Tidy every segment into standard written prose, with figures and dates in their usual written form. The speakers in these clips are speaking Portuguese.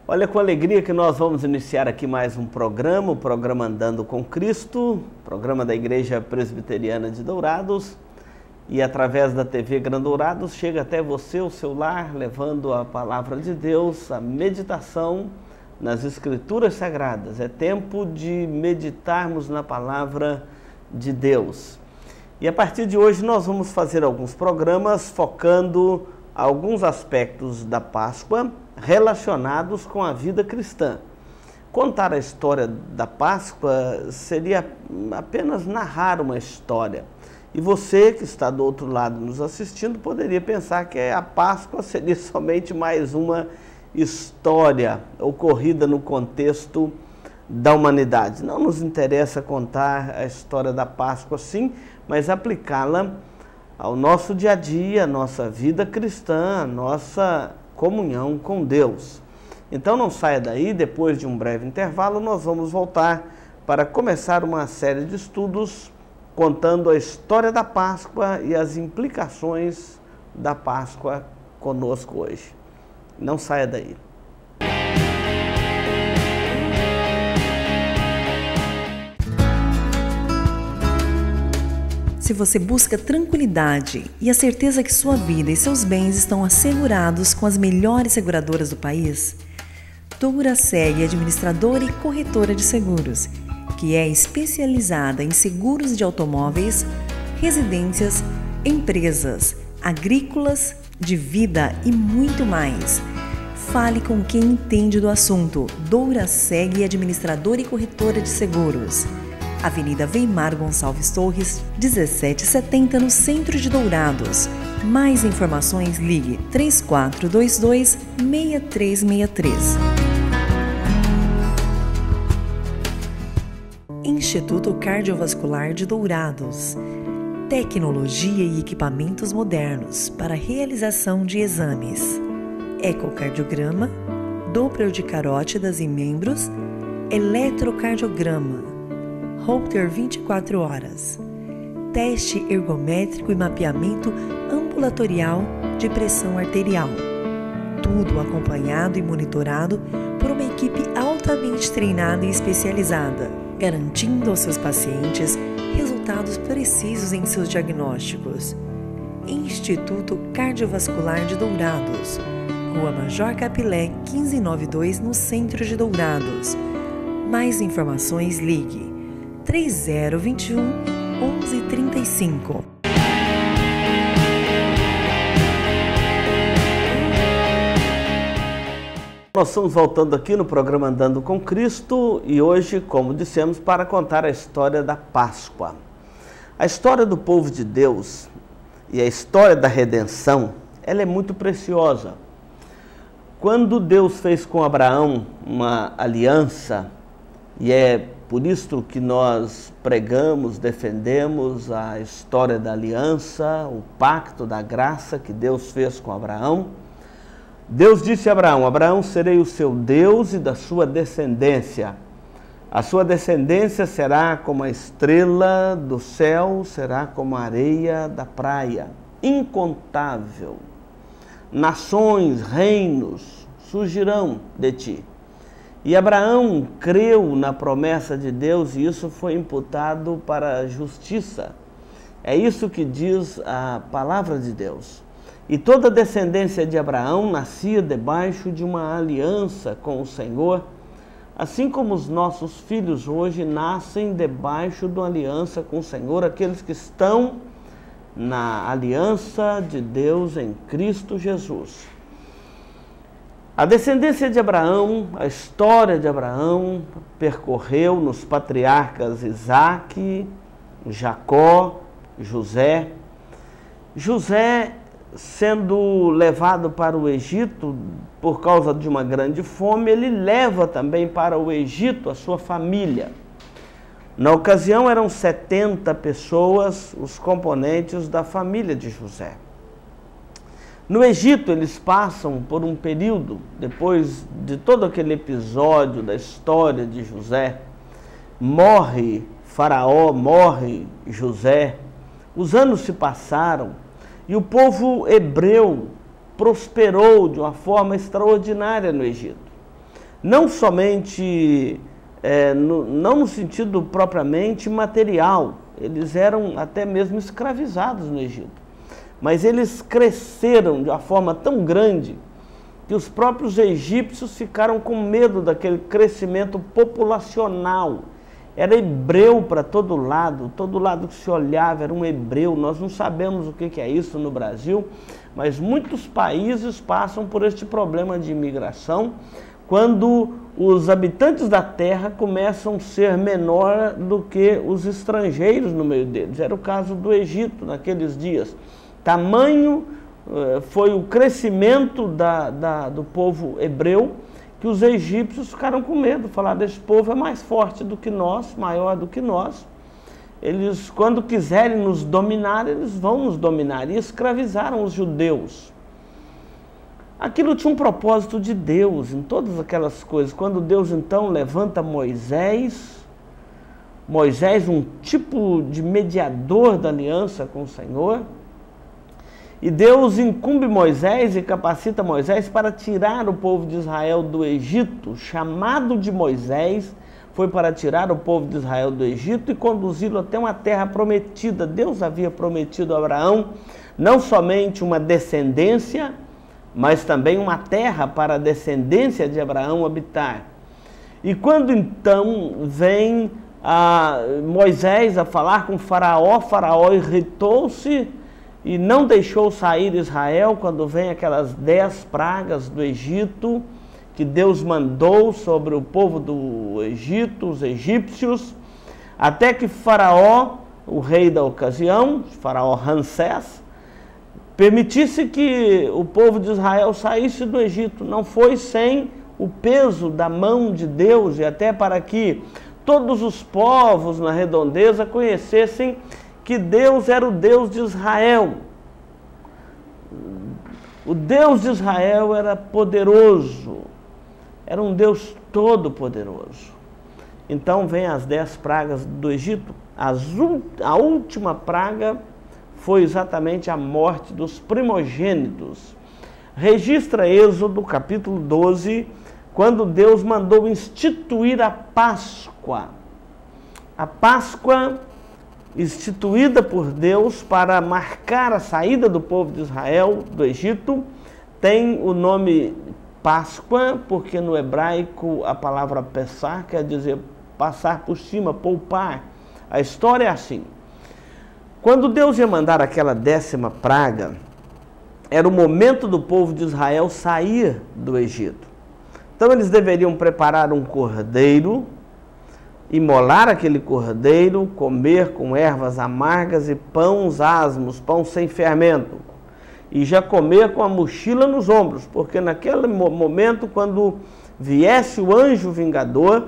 Olha, com alegria que nós vamos iniciar aqui mais um programa, o programa Andando com Cristo, programa da Igreja Presbiteriana de Dourados, e através da TV Gran Dourados chega até você, o seu lar, levando a palavra de Deus, a meditação nas Escrituras Sagradas. É tempo de meditarmos na palavra de Deus. E a partir de hoje nós vamos fazer alguns programas focando alguns aspectos da Páscoa relacionados com a vida cristã. Contar a história da Páscoa seria apenas narrar uma história. E você que está do outro lado nos assistindo poderia pensar que a Páscoa seria somente mais uma história ocorrida no contexto da humanidade. Não nos interessa contar a história da Páscoa, sim, mas aplicá-la ao nosso dia a dia, à nossa vida cristã, à nossa comunhão com Deus. Então não saia daí, depois de um breve intervalo nós vamos voltar para começar uma série de estudos contando a história da Páscoa e as implicações da Páscoa conosco hoje. Não saia daí. Se você busca tranquilidade e a certeza que sua vida e seus bens estão assegurados com as melhores seguradoras do país, Douraseg é administradora e corretora de seguros, que é especializada em seguros de automóveis, residências, empresas, agrícolas, de vida e muito mais. Fale com quem entende do assunto. Douraseg é administradora e corretora de seguros. Avenida Weimar Gonçalves Torres, 1770, no centro de Dourados. Mais informações, ligue 3422-6363. Instituto Cardiovascular de Dourados. Tecnologia e equipamentos modernos para realização de exames. Ecocardiograma, Doppler de carótidas e membros, eletrocardiograma, Holter 24 horas, teste ergométrico e mapeamento ambulatorial de pressão arterial. Tudo acompanhado e monitorado por uma equipe altamente treinada e especializada, garantindo aos seus pacientes resultados precisos em seus diagnósticos. Instituto Cardiovascular de Dourados, Rua Major Capilé, 1592, no centro de Dourados. Mais informações, ligue 3021-1135. Nós estamos voltando aqui no programa Andando com Cristo e hoje, como dissemos, para contar a história da Páscoa. A história do povo de Deus e a história da redenção, ela é muito preciosa. Quando Deus fez com Abraão uma aliança, e é por isso que nós pregamos, defendemos a história da aliança, o pacto da graça que Deus fez com Abraão. Deus disse a Abraão: Abraão, serei o seu Deus e da sua descendência. A sua descendência será como a estrela do céu, será como a areia da praia, incontável. Nações, reinos surgirão de ti. E Abraão creu na promessa de Deus e isso foi imputado para a justiça. É isso que diz a palavra de Deus. E toda a descendência de Abraão nascia debaixo de uma aliança com o Senhor, assim como os nossos filhos hoje nascem debaixo de uma aliança com o Senhor, aqueles que estão na aliança de Deus em Cristo Jesus. A descendência de Abraão, a história de Abraão percorreu nos patriarcas Isaque, Jacó, José. José, sendo levado para o Egito por causa de uma grande fome, ele leva também para o Egito a sua família. Na ocasião eram 70 pessoas, os componentes da família de José. No Egito eles passam por um período, depois de todo aquele episódio da história de José, morre Faraó, morre José, os anos se passaram e o povo hebreu prosperou de uma forma extraordinária no Egito. não somente, não no sentido propriamente material, eles eram até mesmo escravizados no Egito, mas eles cresceram de uma forma tão grande que os próprios egípcios ficaram com medo daquele crescimento populacional. Era hebreu para todo lado que se olhava era um hebreu. Nós não sabemos o que é isso no Brasil, mas muitos países passam por este problema de imigração, quando os habitantes da terra começam a ser menor do que os estrangeiros no meio deles. Era o caso do Egito naqueles dias. Tamanho foi o crescimento do povo hebreu, que os egípcios ficaram com medo, falaram, esse povo é mais forte do que nós, maior do que nós. Eles, quando quiserem nos dominar, eles vão nos dominar. E escravizaram os judeus. Aquilo tinha um propósito de Deus em todas aquelas coisas. Quando Deus então levanta Moisés, um tipo de mediador da aliança com o Senhor, e Deus incumbe Moisés e capacita Moisés para tirar o povo de Israel do Egito. O chamado de Moisés foi para tirar o povo de Israel do Egito e conduzi-lo até uma terra prometida. Deus havia prometido a Abraão não somente uma descendência, mas também uma terra para a descendência de Abraão habitar. E quando então vem Moisés a falar com Faraó, Faraó irritou-se e não deixou sair Israel quando vem aquelas 10 pragas do Egito, que Deus mandou sobre o povo do Egito, os egípcios, até que Faraó, o rei da ocasião, Faraó Ramsés, permitisse que o povo de Israel saísse do Egito. Não foi sem o peso da mão de Deus, e até para que todos os povos na redondeza conhecessem que Deus era o Deus de Israel. O Deus de Israel era poderoso, era um Deus todo-poderoso. Então vem as 10 pragas do Egito. A última praga foi exatamente a morte dos primogênitos. Registra Êxodo capítulo 12, quando Deus mandou instituir a Páscoa. A Páscoa instituída por Deus para marcar a saída do povo de Israel do Egito, tem o nome Páscoa, porque no hebraico a palavra Pessah quer dizer passar por cima, poupar. A história é assim. Quando Deus ia mandar aquela 10ª praga, era o momento do povo de Israel sair do Egito. Então eles deveriam preparar um cordeiro, imolar aquele cordeiro, comer com ervas amargas e pães asmos, pão sem fermento, e já comer com a mochila nos ombros, porque naquele momento, quando viesse o anjo vingador,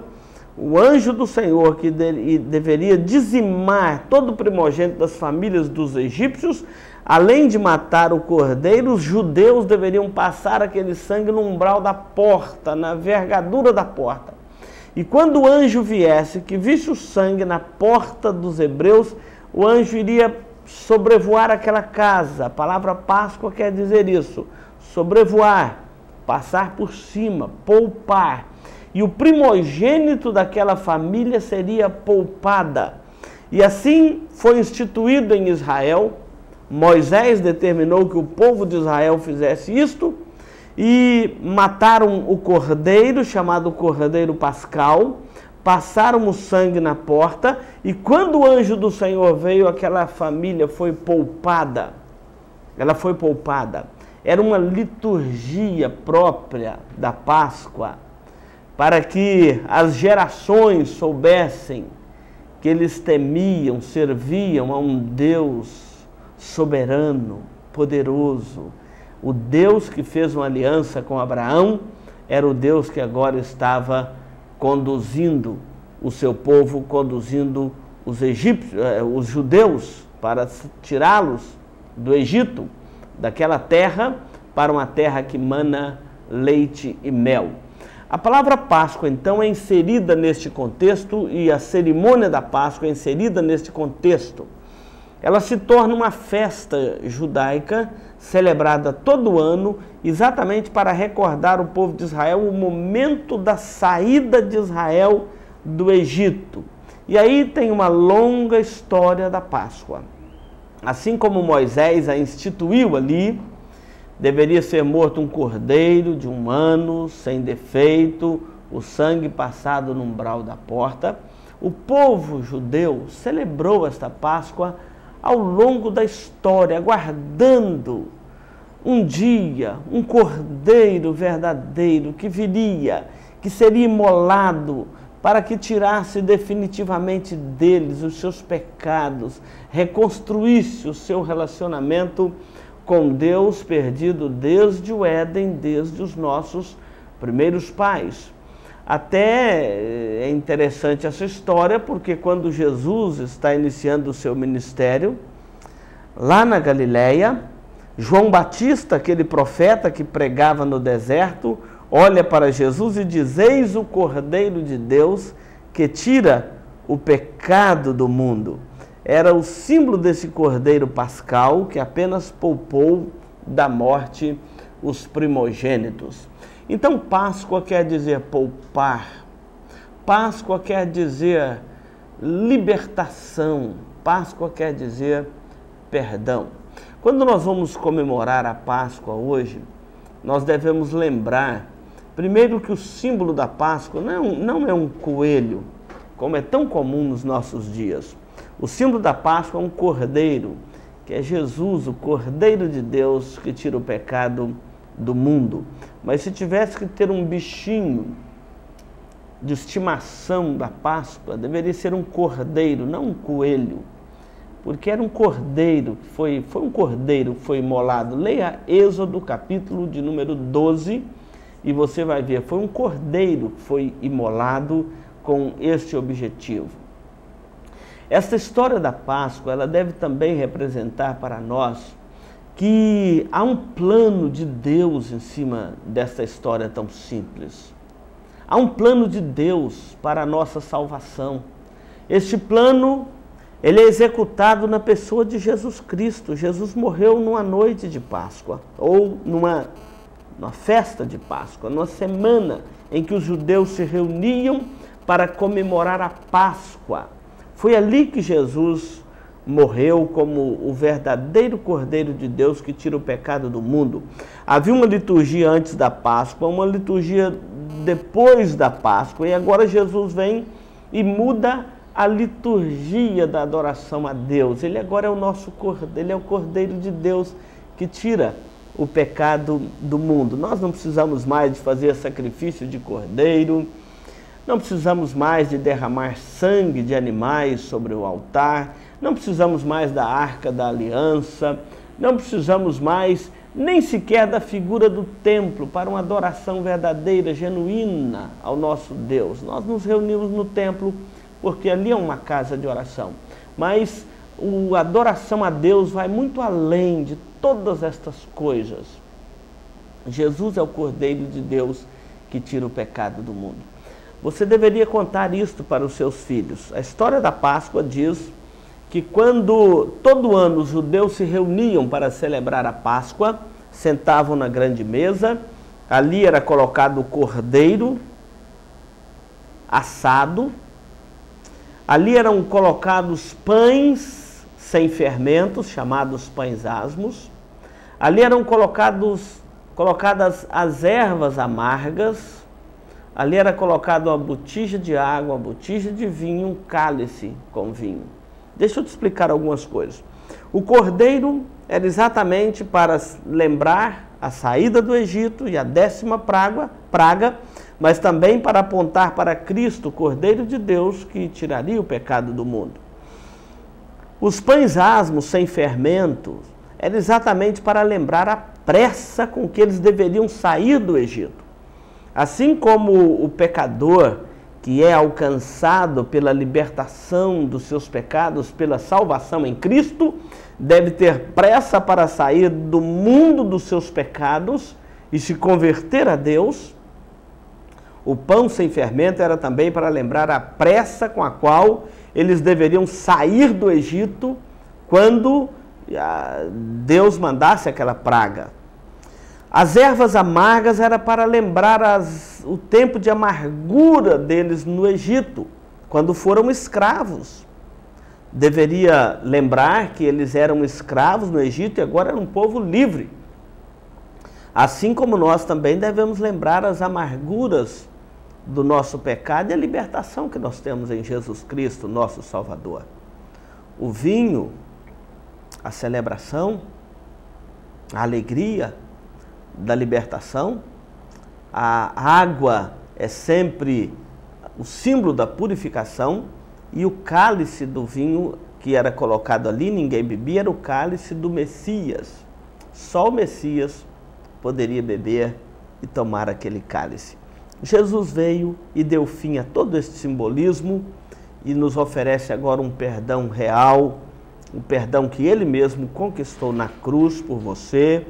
o anjo do Senhor, que deveria dizimar todo o primogênito das famílias dos egípcios, além de matar o cordeiro, os judeus deveriam passar aquele sangue no umbral da porta, na vergadura da porta. E quando o anjo viesse, que visse o sangue na porta dos hebreus, o anjo iria sobrevoar aquela casa. A palavra Páscoa quer dizer isso, sobrevoar, passar por cima, poupar. E o primogênito daquela família seria poupada. E assim foi instituído em Israel. Moisés determinou que o povo de Israel fizesse isto, e mataram o cordeiro, chamado Cordeiro Pascal, passaram o sangue na porta, e quando o anjo do Senhor veio, aquela família foi poupada. Ela foi poupada. Era uma liturgia própria da Páscoa, para que as gerações soubessem que eles temiam, serviam a um Deus soberano, poderoso. O Deus que fez uma aliança com Abraão era o Deus que agora estava conduzindo o seu povo, conduzindo os egípcios, os judeus, para tirá-los do Egito, daquela terra, para uma terra que mana leite e mel. A palavra Páscoa, então, é inserida neste contexto, e a cerimônia da Páscoa é inserida neste contexto. ela se torna uma festa judaica celebrada todo ano, exatamente para recordar o povo de Israel o momento da saída de Israel do Egito. E aí tem uma longa história da Páscoa. Assim como Moisés a instituiu ali, deveria ser morto um cordeiro de 1 ano, sem defeito, o sangue passado no umbral da porta. O povo judeu celebrou esta Páscoa ao longo da história, aguardando um dia, um cordeiro verdadeiro que viria, que seria imolado para que tirasse definitivamente deles os seus pecados, reconstruísse o seu relacionamento com Deus perdido desde o Éden, desde os nossos primeiros pais. Até é interessante essa história, porque quando Jesus está iniciando o seu ministério, lá na Galileia, João Batista, aquele profeta que pregava no deserto, olha para Jesus e diz: eis o Cordeiro de Deus que tira o pecado do mundo. Era o símbolo desse Cordeiro pascal que apenas poupou da morte os primogênitos. Então, Páscoa quer dizer poupar, Páscoa quer dizer libertação, Páscoa quer dizer perdão. Quando nós vamos comemorar a Páscoa hoje, nós devemos lembrar, primeiro, que o símbolo da Páscoa não é um coelho, como é tão comum nos nossos dias. O símbolo da Páscoa é um cordeiro, que é Jesus, o Cordeiro de Deus que tira o pecado do mundo. Mas se tivesse que ter um bichinho de estimação da Páscoa, deveria ser um cordeiro, não um coelho, porque era um cordeiro, foi um cordeiro que foi imolado. Leia Êxodo, capítulo de número 12, e você vai ver, foi um cordeiro que foi imolado com este objetivo. Esta história da Páscoa, ela deve também representar para nós que há um plano de Deus em cima dessa história tão simples. Há um plano de Deus para a nossa salvação. Este plano, ele é executado na pessoa de Jesus Cristo. Jesus morreu numa noite de Páscoa, ou numa festa de Páscoa, numa semana em que os judeus se reuniam para comemorar a Páscoa. Foi ali que Jesus morreu como o verdadeiro Cordeiro de Deus que tira o pecado do mundo. Havia uma liturgia antes da Páscoa, uma liturgia depois da Páscoa, e agora Jesus vem e muda a liturgia da adoração a Deus. Ele agora é o nosso Cordeiro, ele é o Cordeiro de Deus que tira o pecado do mundo. Nós não precisamos mais de fazer sacrifício de cordeiro, não precisamos mais de derramar sangue de animais sobre o altar, não precisamos mais da Arca da Aliança, não precisamos mais nem sequer da figura do templo para uma adoração verdadeira, genuína ao nosso Deus. Nós nos reunimos no templo porque ali é uma casa de oração, mas a adoração a Deus vai muito além de todas estas coisas. Jesus é o Cordeiro de Deus que tira o pecado do mundo. Você deveria contar isto para os seus filhos. A história da Páscoa diz que quando todo ano os judeus se reuniam para celebrar a Páscoa, sentavam na grande mesa, ali era colocado o cordeiro assado, ali eram colocados pães sem fermentos, chamados pães asmos, ali eram colocadas as ervas amargas, ali era colocado uma botija de água, uma botija de vinho, um cálice com vinho. Deixa eu te explicar algumas coisas. O cordeiro era exatamente para lembrar a saída do Egito e a 10ª praga, mas também para apontar para Cristo, o Cordeiro de Deus, que tiraria o pecado do mundo. Os pães asmos sem fermento era exatamente para lembrar a pressa com que eles deveriam sair do Egito. Assim como o pecador que é alcançado pela libertação dos seus pecados, pela salvação em Cristo, deve ter pressa para sair do mundo dos seus pecados e se converter a Deus. O pão sem fermento era também para lembrar a pressa com a qual eles deveriam sair do Egito quando Deus mandasse aquela praga. As ervas amargas era para lembrar o tempo de amargura deles no Egito, quando foram escravos. Deveria lembrar que eles eram escravos no Egito e agora eram um povo livre. Assim como nós também devemos lembrar as amarguras do nosso pecado e a libertação que nós temos em Jesus Cristo, nosso Salvador. O vinho, a celebração, a alegria da libertação, a água é sempre o símbolo da purificação, e o cálice do vinho que era colocado ali, ninguém bebia, era o cálice do Messias. Só o Messias poderia beber e tomar aquele cálice. Jesus veio e deu fim a todo este simbolismo e nos oferece agora um perdão real, um perdão que Ele mesmo conquistou na cruz por você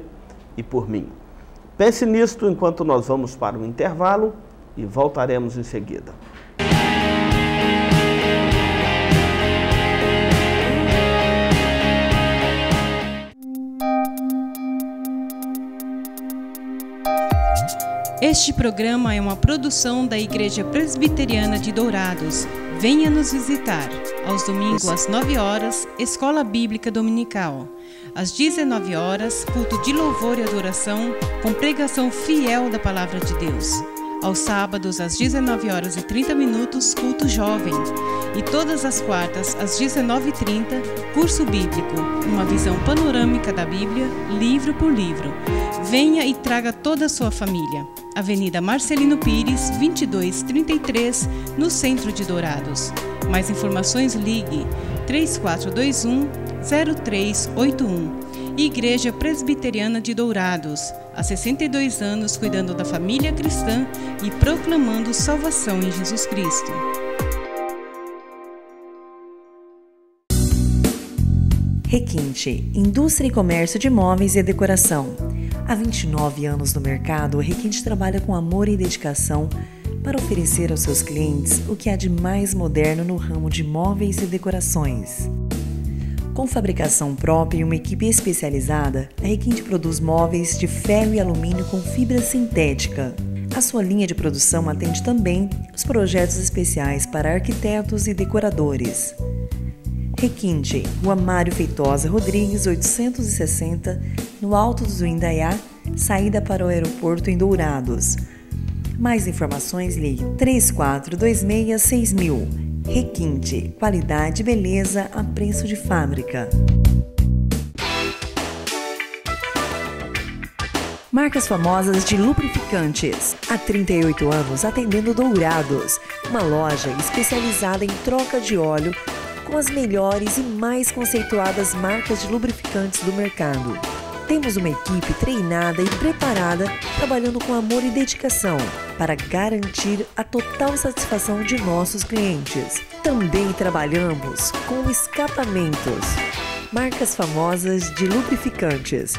e por mim. Pense nisto enquanto nós vamos para o intervalo e voltaremos em seguida. Este programa é uma produção da Igreja Presbiteriana de Dourados. Venha nos visitar. Aos domingos, às 9 horas, Escola Bíblica Dominical. Às 19 horas, culto de louvor e adoração, com pregação fiel da Palavra de Deus. Aos sábados, às 19 horas e 30 minutos, culto jovem. E todas as quartas, às 19h30, curso bíblico, uma visão panorâmica da Bíblia, livro por livro. Venha e traga toda a sua família. Avenida Marcelino Pires, 2233, no centro de Dourados. Mais informações, ligue 3421-0381. Igreja Presbiteriana de Dourados, há 62 anos cuidando da família cristã e proclamando salvação em Jesus Cristo. Requinte, indústria e comércio de móveis e decoração. Há 29 anos no mercado, o Requinte trabalha com amor e dedicação para oferecer aos seus clientes o que há de mais moderno no ramo de móveis e decorações. Com fabricação própria e uma equipe especializada, a Requinte produz móveis de ferro e alumínio com fibra sintética. A sua linha de produção atende também os projetos especiais para arquitetos e decoradores. Requinte, Rua Mário Feitosa Rodrigues, 860, no Alto do Indaiá, saída para o aeroporto em Dourados. Mais informações, ligue 3426-6000. Requinte, qualidade e beleza a preço de fábrica. Marcas famosas de lubrificantes. Há 38 anos atendendo Dourados, uma loja especializada em troca de óleo com as melhores e mais conceituadas marcas de lubrificantes do mercado. Temos uma equipe treinada e preparada, trabalhando com amor e dedicação para garantir a total satisfação de nossos clientes. Também trabalhamos com escapamentos. Marcas famosas de lubrificantes.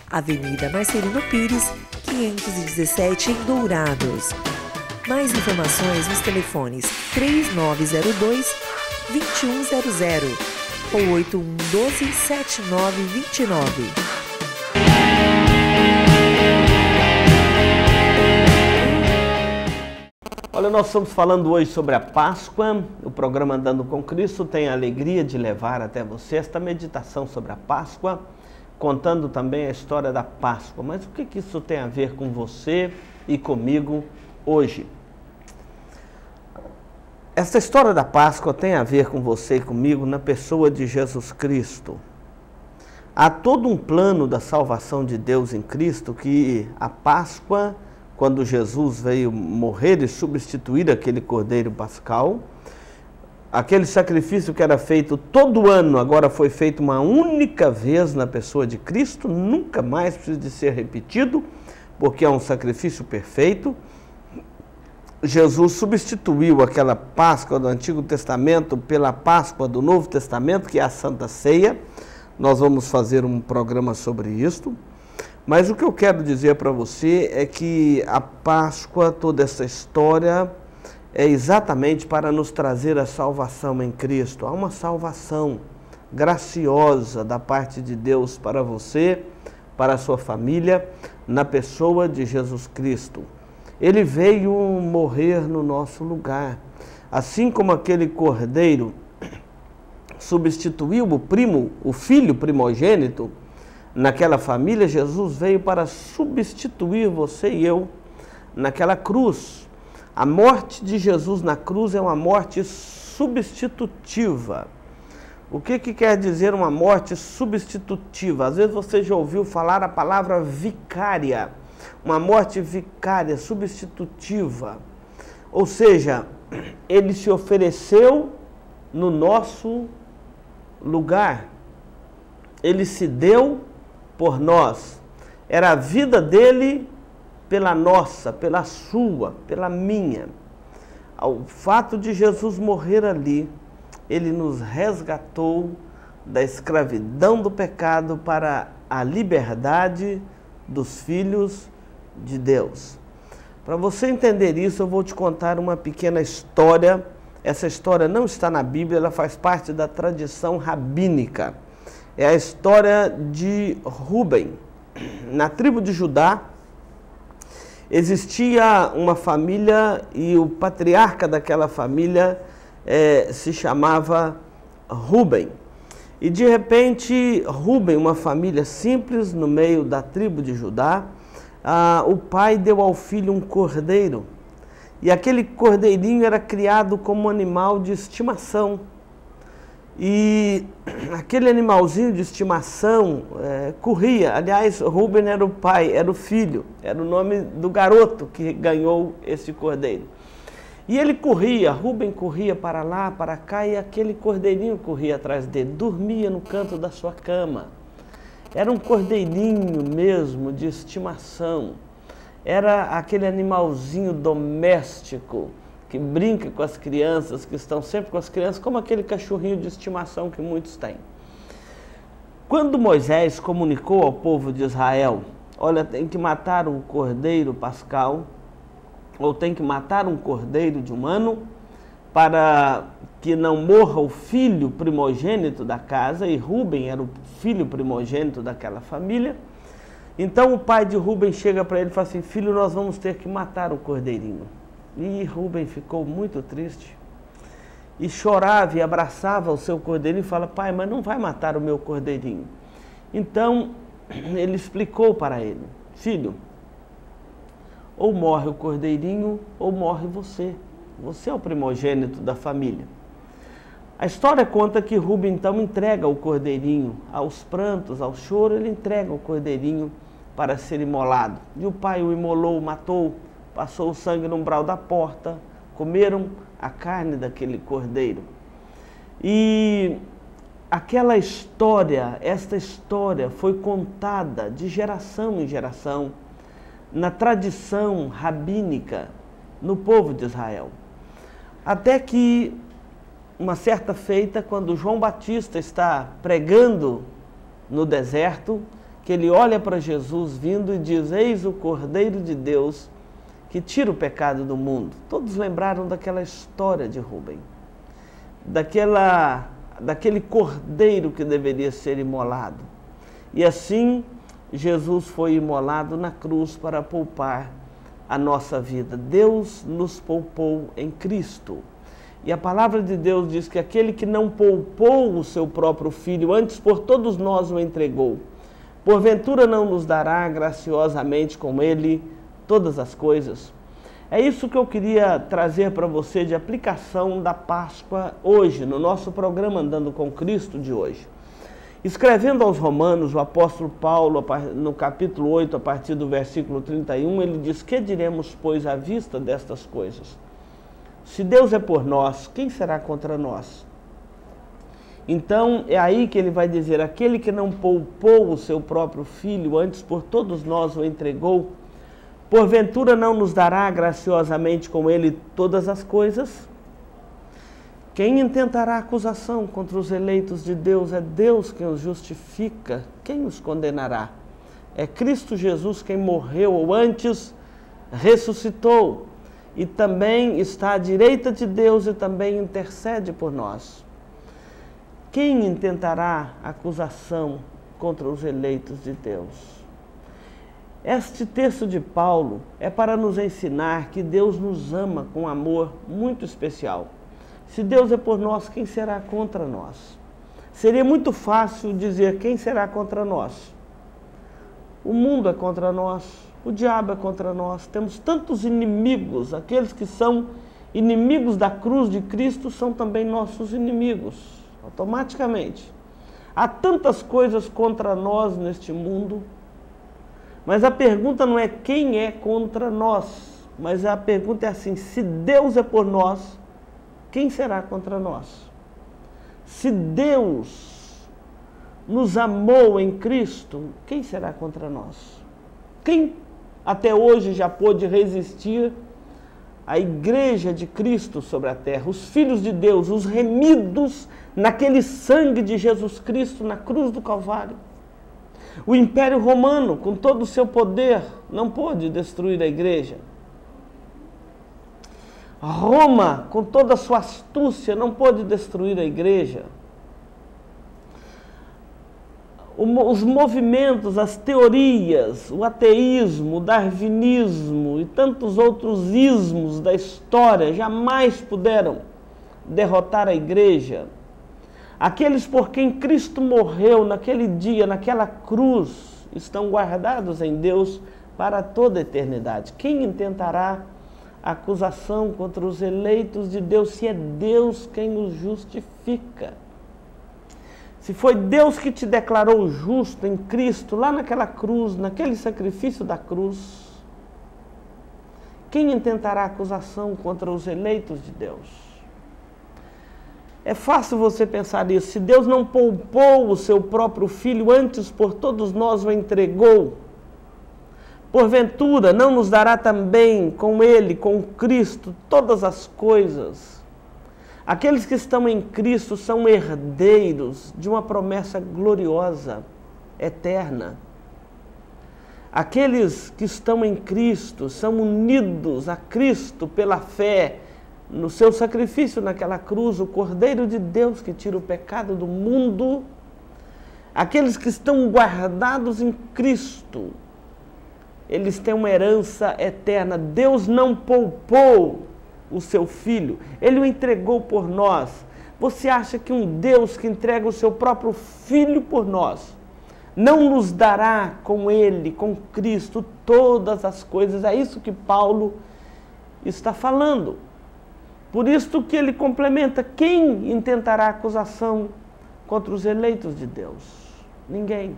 Avenida Marcelino Pires, 517 em Dourados. Mais informações nos telefones 3902-2100 ou 8112-7929. Olha, nós estamos falando hoje sobre a Páscoa. O programa Andando com Cristo tem a alegria de levar até você esta meditação sobre a Páscoa, contando também a história da Páscoa. Mas o que isso tem a ver com você e comigo hoje? Esta história da Páscoa tem a ver com você e comigo na pessoa de Jesus Cristo. Há todo um plano da salvação de Deus em Cristo que a Páscoa, quando Jesus veio morrer e substituir aquele cordeiro pascal, aquele sacrifício que era feito todo ano, agora foi feito uma única vez na pessoa de Cristo, nunca mais precisa de ser repetido, porque é um sacrifício perfeito. Jesus substituiu aquela Páscoa do Antigo Testamento pela Páscoa do Novo Testamento, que é a Santa Ceia. Nós vamos fazer um programa sobre isto. Mas o que eu quero dizer para você é que a Páscoa, toda essa história, é exatamente para nos trazer a salvação em Cristo. Há uma salvação graciosa da parte de Deus para você, para a sua família, na pessoa de Jesus Cristo. Ele veio morrer no nosso lugar. Assim como aquele cordeiro substituiu o filho primogênito naquela família, Jesus veio para substituir você e eu naquela cruz. A morte de Jesus na cruz é uma morte substitutiva. O que quer dizer uma morte substitutiva? Às vezes você já ouviu falar a palavra vicária, uma morte vicária, substitutiva. Ou seja, ele se ofereceu no nosso lugar. Ele se deu por nós. Era a vida dele pela nossa, pela sua, pela minha. O fato de Jesus morrer ali, ele nos resgatou da escravidão do pecado para a liberdade dos filhos de Deus. Para você entender isso, eu vou te contar uma pequena história. Essa história não está na Bíblia, ela faz parte da tradição rabínica. É a história de Rúben. Na tribo de Judá, existia uma família e o patriarca daquela família se chamava Rúben. E de repente, Rúben, uma família simples no meio da tribo de Judá, o pai deu ao filho um cordeiro. E aquele cordeirinho era criado como um animal de estimação. E aquele animalzinho de estimação corria. Aliás, Rúben era o pai, era o filho, era o nome do garoto que ganhou esse cordeiro. E ele corria, Rúben corria para lá, para cá, e aquele cordeirinho corria atrás dele, dormia no canto da sua cama. Era um cordeirinho mesmo de estimação. Era aquele animalzinho doméstico que brinca com as crianças, que estão sempre com as crianças, como aquele cachorrinho de estimação que muitos têm. Quando Moisés comunicou ao povo de Israel, olha, tem que matar um cordeiro pascal, ou tem que matar um cordeiro de um ano, para que não morra o filho primogênito da casa, e Rúben era o filho primogênito daquela família. Então o pai de Rúben chega para ele e fala assim: filho, nós vamos ter que matar o cordeirinho. E Rúben ficou muito triste e chorava e abraçava o seu cordeirinho e fala: pai, mas não vai matar o meu cordeirinho. Então ele explicou para ele: filho, ou morre o cordeirinho ou morre você. Você é o primogênito da família. A história conta que Rúben então entrega o cordeirinho aos prantos, ao choro, ele entrega o cordeirinho para ser imolado. E o pai o imolou, o matou, passou o sangue no umbral da porta, comeram a carne daquele cordeiro. E aquela história, esta história foi contada de geração em geração, na tradição rabínica, no povo de Israel. Até que, uma certa feita, quando João Batista está pregando no deserto, que ele olha para Jesus vindo e diz: eis o Cordeiro de Deus que tira o pecado do mundo. Todos lembraram daquela história de Rúben, daquele cordeiro que deveria ser imolado. E assim, Jesus foi imolado na cruz para poupar a nossa vida. Deus nos poupou em Cristo. E a palavra de Deus diz que aquele que não poupou o seu próprio filho, antes por todos nós o entregou, porventura não nos dará graciosamente com ele todas as coisas? É isso que eu queria trazer para você de aplicação da Páscoa hoje, no nosso programa Andando com Cristo de hoje. Escrevendo aos Romanos, o apóstolo Paulo, no capítulo 8, a partir do versículo 31, ele diz: que diremos, pois, à vista destas coisas? Se Deus é por nós, quem será contra nós? Então, é aí que ele vai dizer: aquele que não poupou o seu próprio filho, antes por todos nós o entregou, porventura não nos dará graciosamente com ele todas as coisas? Quem intentará acusação contra os eleitos de Deus? É Deus quem os justifica. Quem os condenará? É Cristo Jesus quem morreu, ou antes ressuscitou, e também está à direita de Deus e também intercede por nós. Quem intentará acusação contra os eleitos de Deus? Este texto de Paulo é para nos ensinar que Deus nos ama com amor muito especial. Se Deus é por nós, quem será contra nós? Seria muito fácil dizer quem será contra nós. O mundo é contra nós, o diabo é contra nós. Temos tantos inimigos, aqueles que são inimigos da cruz de Cristo são também nossos inimigos, automaticamente. Há tantas coisas contra nós neste mundo, mas a pergunta não é quem é contra nós, mas a pergunta é assim: se Deus é por nós, quem será contra nós? Se Deus nos amou em Cristo, quem será contra nós? Quem até hoje já pôde resistir à igreja de Cristo sobre a terra, os filhos de Deus, os remidos naquele sangue de Jesus Cristo na cruz do Calvário? O Império Romano, com todo o seu poder, não pôde destruir a igreja. Roma, com toda a sua astúcia, não pôde destruir a igreja. Os movimentos, as teorias, o ateísmo, o darwinismo e tantos outros ismos da história jamais puderam derrotar a igreja. Aqueles por quem Cristo morreu naquele dia, naquela cruz, estão guardados em Deus para toda a eternidade. Quem intentará acusação contra os eleitos de Deus, se é Deus quem os justifica? Se foi Deus que te declarou justo em Cristo, lá naquela cruz, naquele sacrifício da cruz, quem intentará acusação contra os eleitos de Deus? É fácil você pensar isso. Se Deus não poupou o seu próprio Filho, antes por todos nós o entregou, porventura não nos dará também com Ele, com Cristo, todas as coisas? Aqueles que estão em Cristo são herdeiros de uma promessa gloriosa, eterna. Aqueles que estão em Cristo são unidos a Cristo pela fé no seu sacrifício naquela cruz, o Cordeiro de Deus que tira o pecado do mundo. Aqueles que estão guardados em Cristo, eles têm uma herança eterna. Deus não poupou o seu Filho, Ele o entregou por nós. Você acha que um Deus que entrega o seu próprio Filho por nós não nos dará com Ele, com Cristo, todas as coisas? É isso que Paulo está falando. Por isso que ele complementa: quem intentará acusação contra os eleitos de Deus? Ninguém.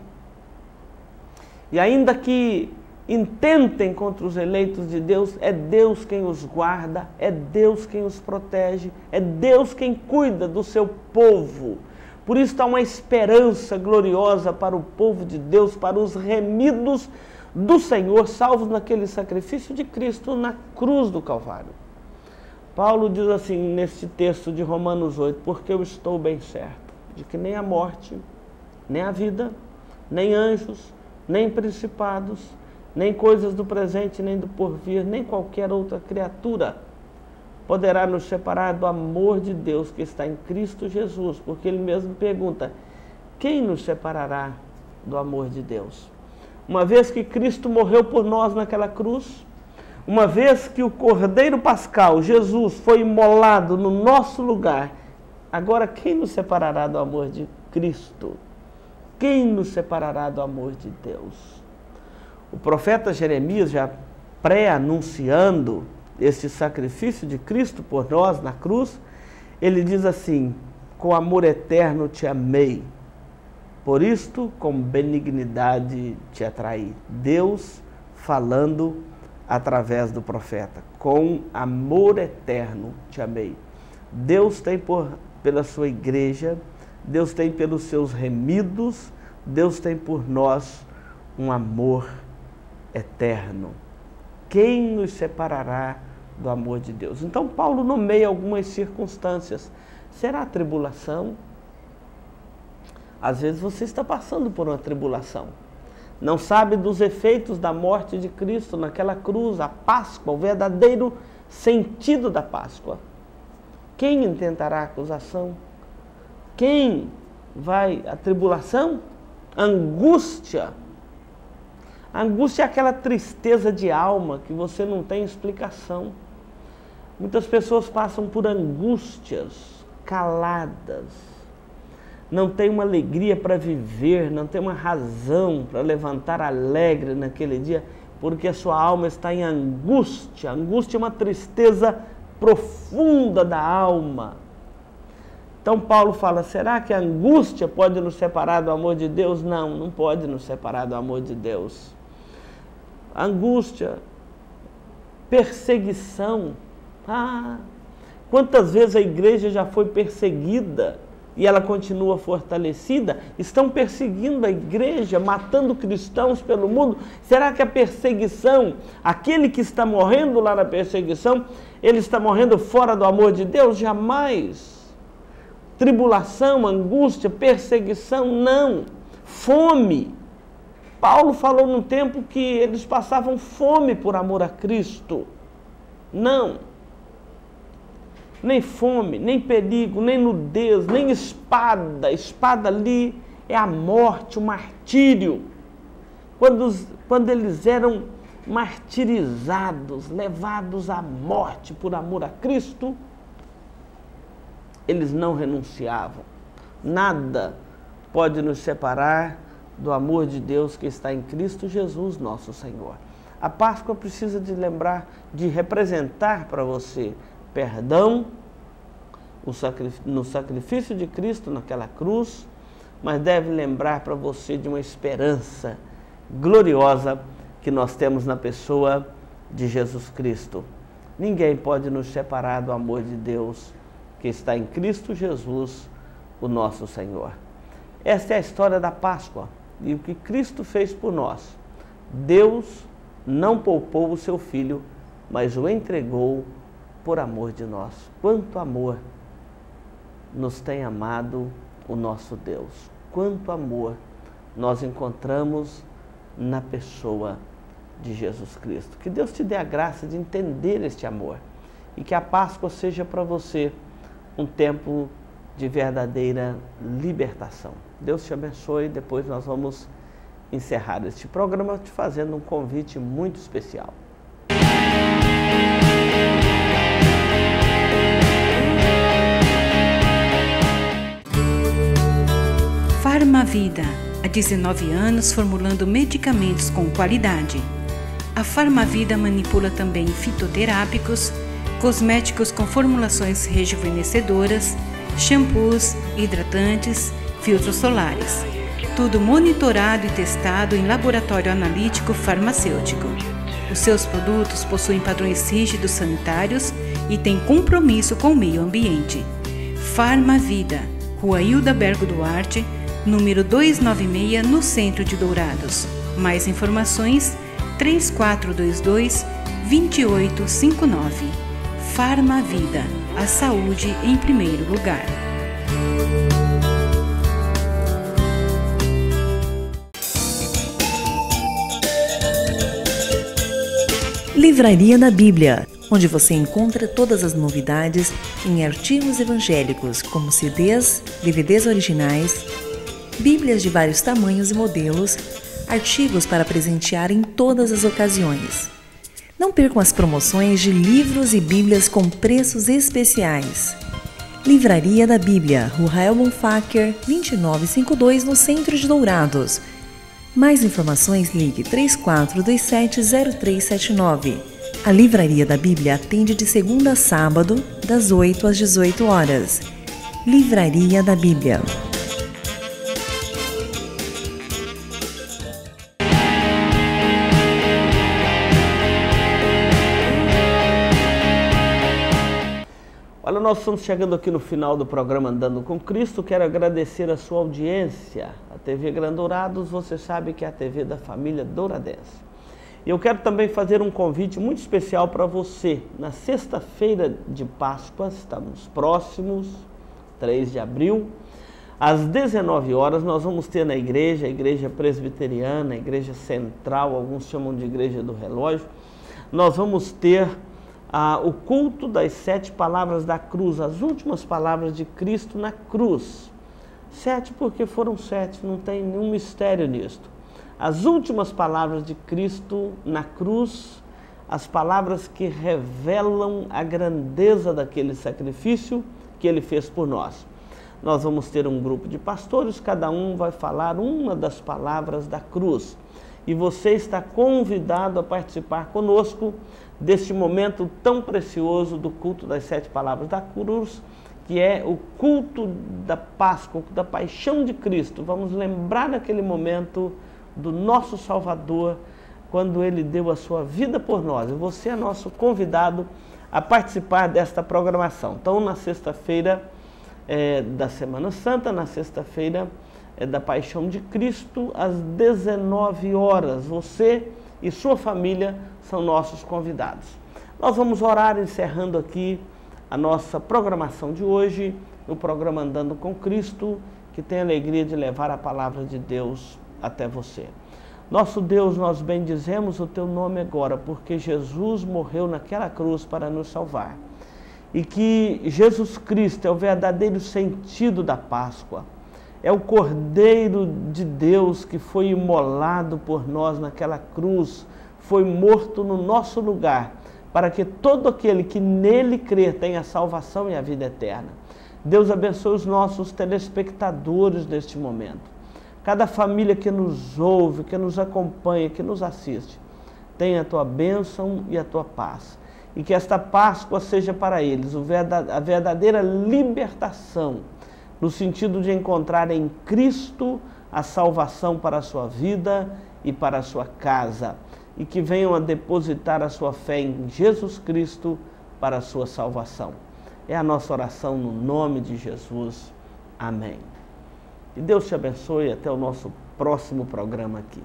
E ainda que intentem contra os eleitos de Deus, é Deus quem os guarda, é Deus quem os protege, é Deus quem cuida do seu povo. Por isso há uma esperança gloriosa para o povo de Deus, para os remidos do Senhor, salvos naquele sacrifício de Cristo na cruz do Calvário. Paulo diz assim neste texto de Romanos 8: porque eu estou bem certo de que nem a morte, nem a vida, nem anjos, nem principados, nem coisas do presente, nem do porvir, nem qualquer outra criatura poderá nos separar do amor de Deus que está em Cristo Jesus. Porque ele mesmo pergunta: quem nos separará do amor de Deus? Uma vez que Cristo morreu por nós naquela cruz, uma vez que o Cordeiro Pascal, Jesus, foi imolado no nosso lugar, agora quem nos separará do amor de Cristo? Quem nos separará do amor de Deus? O profeta Jeremias, já pré-anunciando esse sacrifício de Cristo por nós na cruz, ele diz assim: com amor eterno te amei, por isto com benignidade te atraí. Deus falando através do profeta: com amor eterno te amei. Deus tem pela sua igreja, Deus tem pelos seus remidos, Deus tem por nós um amor eterno. Quem nos separará do amor de Deus? Então Paulo nomeia algumas circunstâncias. Será a tribulação? Às vezes você está passando por uma tribulação. Não sabe dos efeitos da morte de Cristo naquela cruz, a Páscoa, o verdadeiro sentido da Páscoa. Quem intentará acusação? Quem vai a tribulação, angústia. A angústia é aquela tristeza de alma que você não tem explicação. Muitas pessoas passam por angústias caladas, não tem uma alegria para viver, não tem uma razão para levantar alegre naquele dia, porque a sua alma está em angústia. A angústia é uma tristeza profunda da alma. Então Paulo fala, será que a angústia pode nos separar do amor de Deus? Não, não pode nos separar do amor de Deus. Angústia, perseguição. Quantas vezes a igreja já foi perseguida e ela continua fortalecida? Estão perseguindo a igreja, matando cristãos pelo mundo. Será que a perseguição, aquele que está morrendo lá na perseguição, ele está morrendo fora do amor de Deus? Jamais. Tribulação, angústia, perseguição, não. Fome. Paulo falou num tempo que eles passavam fome por amor a Cristo. Não. Nem fome, nem perigo, nem nudez, nem espada. Espada ali é a morte, o martírio. Quando eles eram martirizados, levados à morte por amor a Cristo, eles não renunciavam. Nada pode nos separar do amor de Deus que está em Cristo Jesus, nosso Senhor. A Páscoa precisa de lembrar, de representar para você perdão no sacrifício de Cristo naquela cruz, mas deve lembrar para você de uma esperança gloriosa que nós temos na pessoa de Jesus Cristo. Ninguém pode nos separar do amor de Deus que está em Cristo Jesus, o nosso Senhor. Esta é a história da Páscoa e o que Cristo fez por nós. Deus não poupou o seu Filho, mas o entregou por amor de nós. Quanto amor nos tem amado o nosso Deus. Quanto amor nós encontramos na pessoa de Jesus Cristo. Que Deus te dê a graça de entender este amor e que a Páscoa seja para você um tempo de verdadeira libertação. Deus te abençoe. Depois nós vamos encerrar este programa te fazendo um convite muito especial. Farmavida, há 19 anos formulando medicamentos com qualidade. A Farmavida manipula também fitoterápicos, cosméticos com formulações rejuvenescedoras, shampoos, hidratantes, filtros solares. Tudo monitorado e testado em laboratório analítico farmacêutico. Os seus produtos possuem padrões rígidos sanitários e têm compromisso com o meio ambiente. Farmavida, Rua Hildabergo Duarte, número 296, no centro de Dourados. Mais informações, 3422-2859. Farmavida, a saúde em primeiro lugar. Livraria da Bíblia, onde você encontra todas as novidades em artigos evangélicos, como CDs, DVDs originais, Bíblias de vários tamanhos e modelos, artigos para presentear em todas as ocasiões. Não percam as promoções de livros e Bíblias com preços especiais. Livraria da Bíblia, Rua Rael Bonfacker, 2952, no centro de Dourados. Mais informações, ligue 3427-0379. A Livraria da Bíblia atende de segunda a sábado, das 8 às 18 horas. Livraria da Bíblia. Olha, nós estamos chegando aqui no final do programa Andando com Cristo. Quero agradecer a sua audiência. A TV Gran Dourados, você sabe que é a TV da família douradense. E eu quero também fazer um convite muito especial para você. Na sexta-feira de Páscoa, estamos próximos, 3 de abril, às 19 horas, nós vamos ter na igreja, a igreja presbiteriana, a igreja central, alguns chamam de igreja do relógio, nós vamos ter o culto das 7 palavras da cruz, as últimas palavras de Cristo na cruz. 7 porque foram 7, não tem nenhum mistério nisto. As últimas palavras de Cristo na cruz, as palavras que revelam a grandeza daquele sacrifício que Ele fez por nós. Nós vamos ter um grupo de pastores, cada um vai falar uma das palavras da cruz. E você está convidado a participar conosco deste momento tão precioso do culto das 7 palavras da cruz, que é o culto da Páscoa, o culto da paixão de Cristo. Vamos lembrar daquele momento do nosso Salvador, quando Ele deu a sua vida por nós. E você é nosso convidado a participar desta programação. Então, na sexta-feira da Semana Santa, na sexta-feira da Paixão de Cristo, às 19 horas, você e sua família são nossos convidados. Nós vamos orar encerrando aqui a nossa programação de hoje, no programa Andando com Cristo, que tem a alegria de levar a palavra de Deus até você. Nosso Deus, nós bendizemos o Teu nome agora, porque Jesus morreu naquela cruz para nos salvar. E que Jesus Cristo é o verdadeiro sentido da Páscoa. É o Cordeiro de Deus que foi imolado por nós naquela cruz, foi morto no nosso lugar, para que todo aquele que nele crer tenha a salvação e a vida eterna. Deus abençoe os nossos telespectadores neste momento. Cada família que nos ouve, que nos acompanha, que nos assiste, tenha a Tua bênção e a Tua paz. E que esta Páscoa seja para eles a verdadeira libertação, no sentido de encontrar em Cristo a salvação para a sua vida e para a sua casa. E que venham a depositar a sua fé em Jesus Cristo para a sua salvação. É a nossa oração no nome de Jesus. Amém. E Deus te abençoe até o nosso próximo programa aqui.